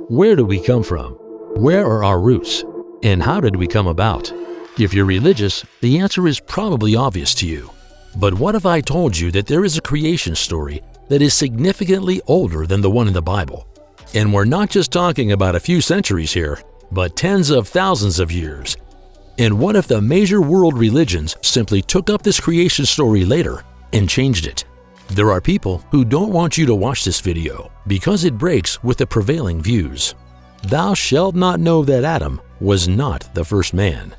Where do we come from? Where are our roots? And how did we come about? If you're religious, the answer is probably obvious to you. But what if I told you that there is a creation story that is significantly older than the one in the Bible? And we're not just talking about a few centuries here, but tens of thousands of years. And what if the major world religions simply took up this creation story later and changed it? There are people who don't want you to watch this video because it breaks with the prevailing views. Thou shalt not know that Adam was not the first man.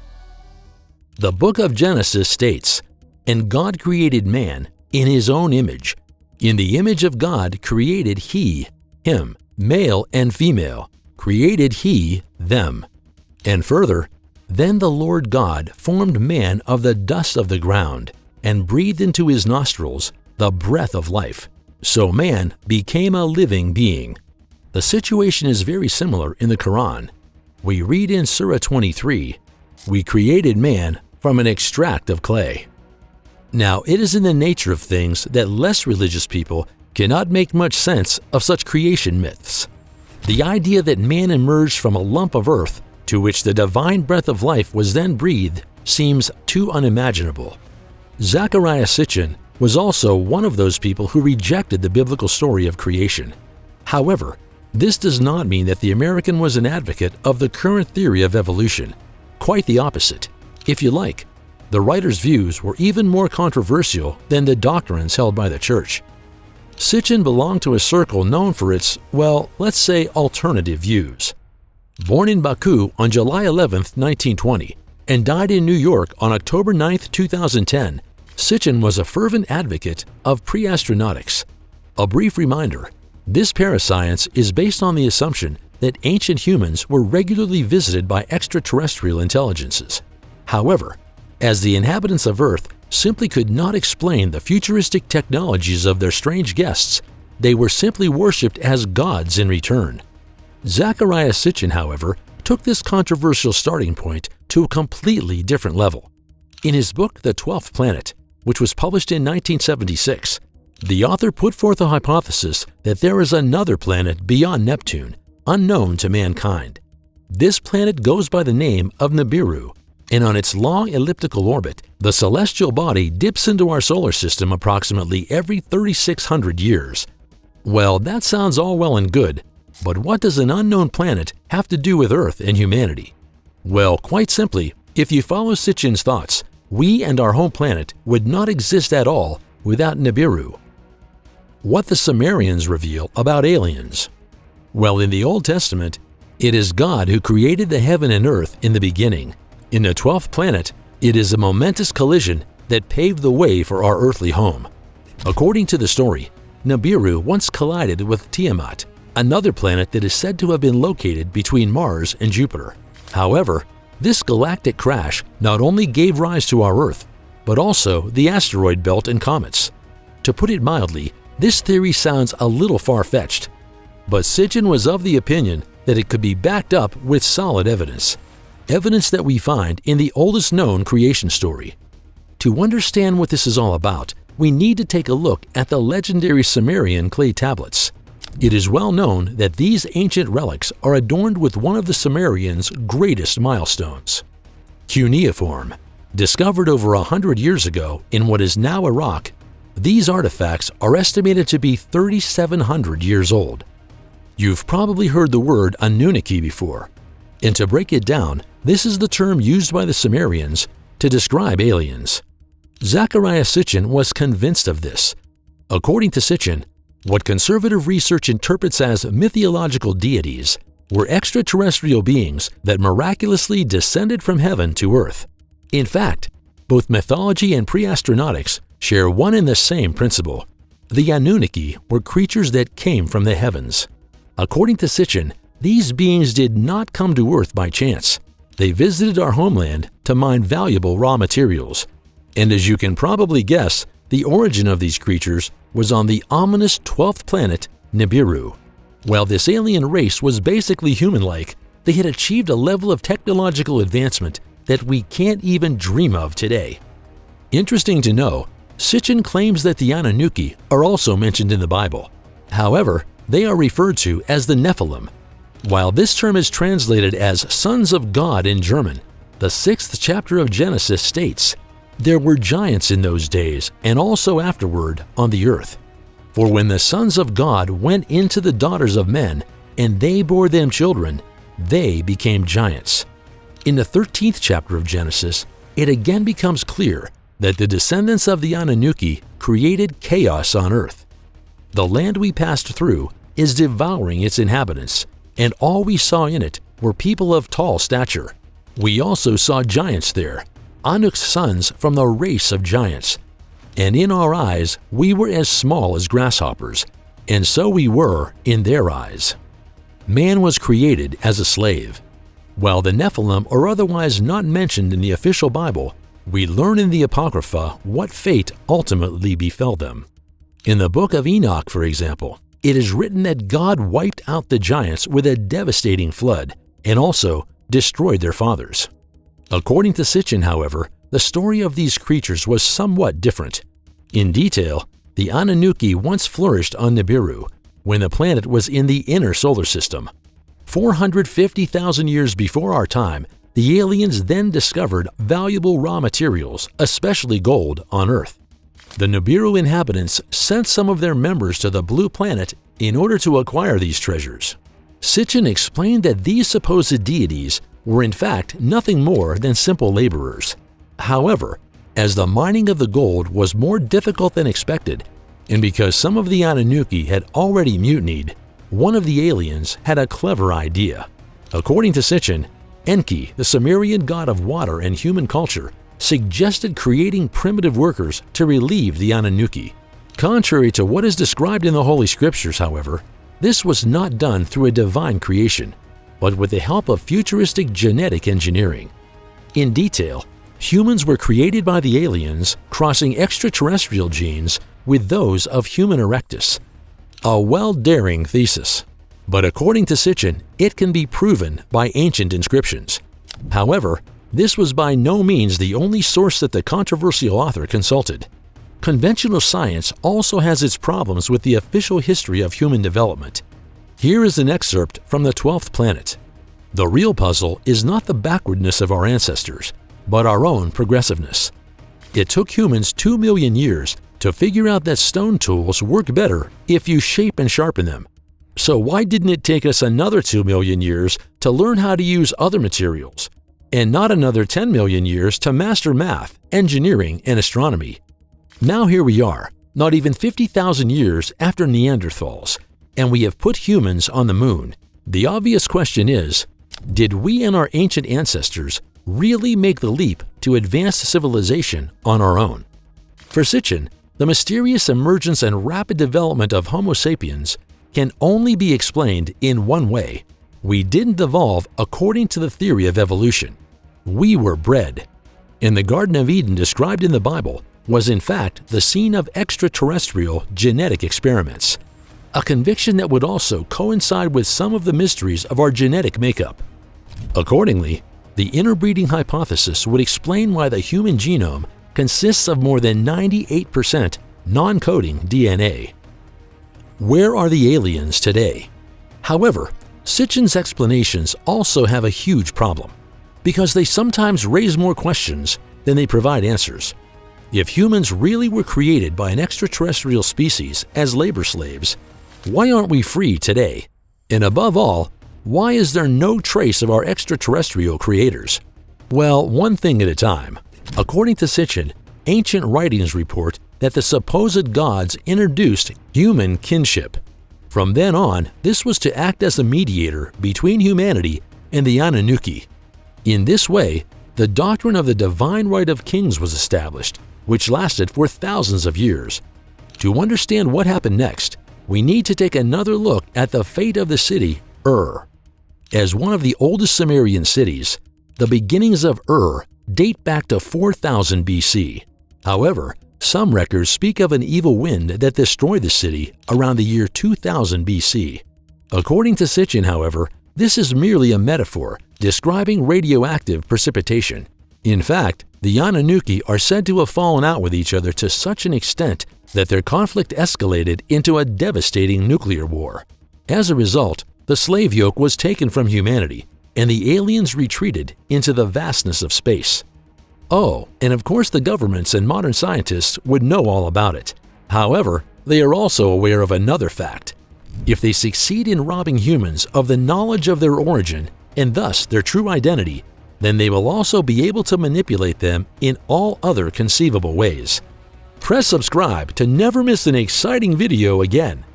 The book of Genesis states, "And God created man in his own image. In the image of God created he, him, male and female, created he them." And further, "Then the Lord God formed man of the dust of the ground, and breathed into his nostrils the breath of life. So man became a living being." The situation is very similar in the Quran. We read in Surah 23, "We created man from an extract of clay." Now, it is in the nature of things that less religious people cannot make much sense of such creation myths. The idea that man emerged from a lump of earth to which the divine breath of life was then breathed seems too unimaginable. Zecharia Sitchin was also one of those people who rejected the biblical story of creation. However, this does not mean that the American was an advocate of the current theory of evolution. Quite the opposite. If you like, the writer's views were even more controversial than the doctrines held by the church. Sitchin belonged to a circle known for its, well, let's say alternative views. Born in Baku on July 11, 1920, and died in New York on October 9, 2010, Sitchin was a fervent advocate of pre-astronautics. A brief reminder, this parascience is based on the assumption that ancient humans were regularly visited by extraterrestrial intelligences. However, as the inhabitants of Earth simply could not explain the futuristic technologies of their strange guests, they were simply worshipped as gods in return. Zecharia Sitchin, however, took this controversial starting point to a completely different level. In his book, The 12th Planet, which was published in 1976, the author put forth a hypothesis that there is another planet beyond Neptune, unknown to mankind. This planet goes by the name of Nibiru, and on its long elliptical orbit, the celestial body dips into our solar system approximately every 3,600 years. Well, that sounds all well and good, but what does an unknown planet have to do with Earth and humanity? Well, quite simply, if you follow Sitchin's thoughts, we and our home planet would not exist at all without Nibiru. What the Sumerians reveal about aliens? Well, in the Old Testament, it is God who created the heaven and earth in the beginning. In the 12th planet, it is a momentous collision that paved the way for our earthly home. According to the story, Nibiru once collided with Tiamat, another planet that is said to have been located between Mars and Jupiter. However, this galactic crash not only gave rise to our Earth, but also the asteroid belt and comets. To put it mildly, this theory sounds a little far-fetched, but Sitchin was of the opinion that it could be backed up with solid evidence that we find in the oldest known creation story. To understand what this is all about, we need to take a look at the legendary Sumerian clay tablets. It is well known that these ancient relics are adorned with one of the Sumerians' greatest milestones. Cuneiform. Discovered over 100 years ago in what is now Iraq, these artifacts are estimated to be 3,700 years old. You've probably heard the word Anunnaki before, and to break it down, this is the term used by the Sumerians to describe aliens. Zecharia Sitchin was convinced of this. According to Sitchin, what conservative research interprets as mythological deities were extraterrestrial beings that miraculously descended from heaven to earth. In fact, both mythology and pre-astronautics share one and the same principle. The Anunnaki were creatures that came from the heavens. According to Sitchin, these beings did not come to Earth by chance. They visited our homeland to mine valuable raw materials. And as you can probably guess, the origin of these creatures was on the ominous 12th planet, Nibiru. While this alien race was basically human-like, they had achieved a level of technological advancement that we can't even dream of today. Interesting to know, Sitchin claims that the Anunnaki are also mentioned in the Bible. However, they are referred to as the Nephilim. While this term is translated as sons of God in German, the 6th chapter of Genesis states, "There were giants in those days, and also afterward on the earth. For when the sons of God went into the daughters of men, and they bore them children, they became giants." In the 13th chapter of Genesis, it again becomes clear that the descendants of the Anunnaki created chaos on earth. The land we passed through is devouring its inhabitants, and all we saw in it were people of tall stature. We also saw giants there, Anuk's sons from the race of giants. And in our eyes we were as small as grasshoppers, and so we were in their eyes. Man was created as a slave. While the Nephilim are otherwise not mentioned in the official Bible, we learn in the Apocrypha what fate ultimately befell them. In the book of Enoch, for example, it is written that God wiped out the giants with a devastating flood and also destroyed their fathers. According to Sitchin, however, the story of these creatures was somewhat different. In detail, the Anunnaki once flourished on Nibiru, when the planet was in the inner solar system. 450,000 years before our time, the aliens then discovered valuable raw materials, especially gold, on Earth. The Nibiru inhabitants sent some of their members to the Blue Planet in order to acquire these treasures. Sitchin explained that these supposed deities were in fact nothing more than simple laborers. However, as the mining of the gold was more difficult than expected, and because some of the Anunnaki had already mutinied, one of the aliens had a clever idea. According to Sitchin, Enki, the Sumerian god of water and human culture, suggested creating primitive workers to relieve the Anunnaki. Contrary to what is described in the Holy Scriptures, however, this was not done through a divine creation, but with the help of futuristic genetic engineering. In detail, humans were created by the aliens, crossing extraterrestrial genes with those of Homo erectus. A well-daring thesis, but according to Sitchin, it can be proven by ancient inscriptions. However, this was by no means the only source that the controversial author consulted. Conventional science also has its problems with the official history of human development. Here is an excerpt from the 12th planet. The real puzzle is not the backwardness of our ancestors, but our own progressiveness. It took humans 2 million years to figure out that stone tools work better if you shape and sharpen them. So why didn't it take us another 2 million years to learn how to use other materials, and not another 10 million years to master math, engineering, and astronomy? Now here we are, not even 50,000 years after Neanderthals, and we have put humans on the moon. The obvious question is, did we and our ancient ancestors really make the leap to advanced civilization on our own? For Sitchin, the mysterious emergence and rapid development of Homo sapiens can only be explained in one way. We didn't evolve according to the theory of evolution. We were bred. And the Garden of Eden described in the Bible was in fact the scene of extraterrestrial genetic experiments, a conviction that would also coincide with some of the mysteries of our genetic makeup. Accordingly, the interbreeding hypothesis would explain why the human genome consists of more than 98% non-coding DNA. Where are the aliens today? However, Sitchin's explanations also have a huge problem, because they sometimes raise more questions than they provide answers. If humans really were created by an extraterrestrial species as labor slaves, why aren't we free today? And above all, why is there no trace of our extraterrestrial creators? Well, one thing at a time. According to Sitchin, ancient writings report that the supposed gods introduced human kinship. From then on, this was to act as a mediator between humanity and the Anunnaki. In this way, the doctrine of the divine right of kings was established, which lasted for thousands of years. To understand what happened next, we need to take another look at the fate of the city Ur. As one of the oldest Sumerian cities, the beginnings of Ur date back to 4000 BC. However, some records speak of an evil wind that destroyed the city around the year 2000 BC. According to Sitchin, however, this is merely a metaphor describing radioactive precipitation. In fact, the Anunnaki are said to have fallen out with each other to such an extent that their conflict escalated into a devastating nuclear war. As a result, the slave yoke was taken from humanity and the aliens retreated into the vastness of space. Oh, and of course the governments and modern scientists would know all about it. However, they are also aware of another fact. If they succeed in robbing humans of the knowledge of their origin and thus their true identity, then they will also be able to manipulate them in all other conceivable ways. Press subscribe to never miss an exciting video again.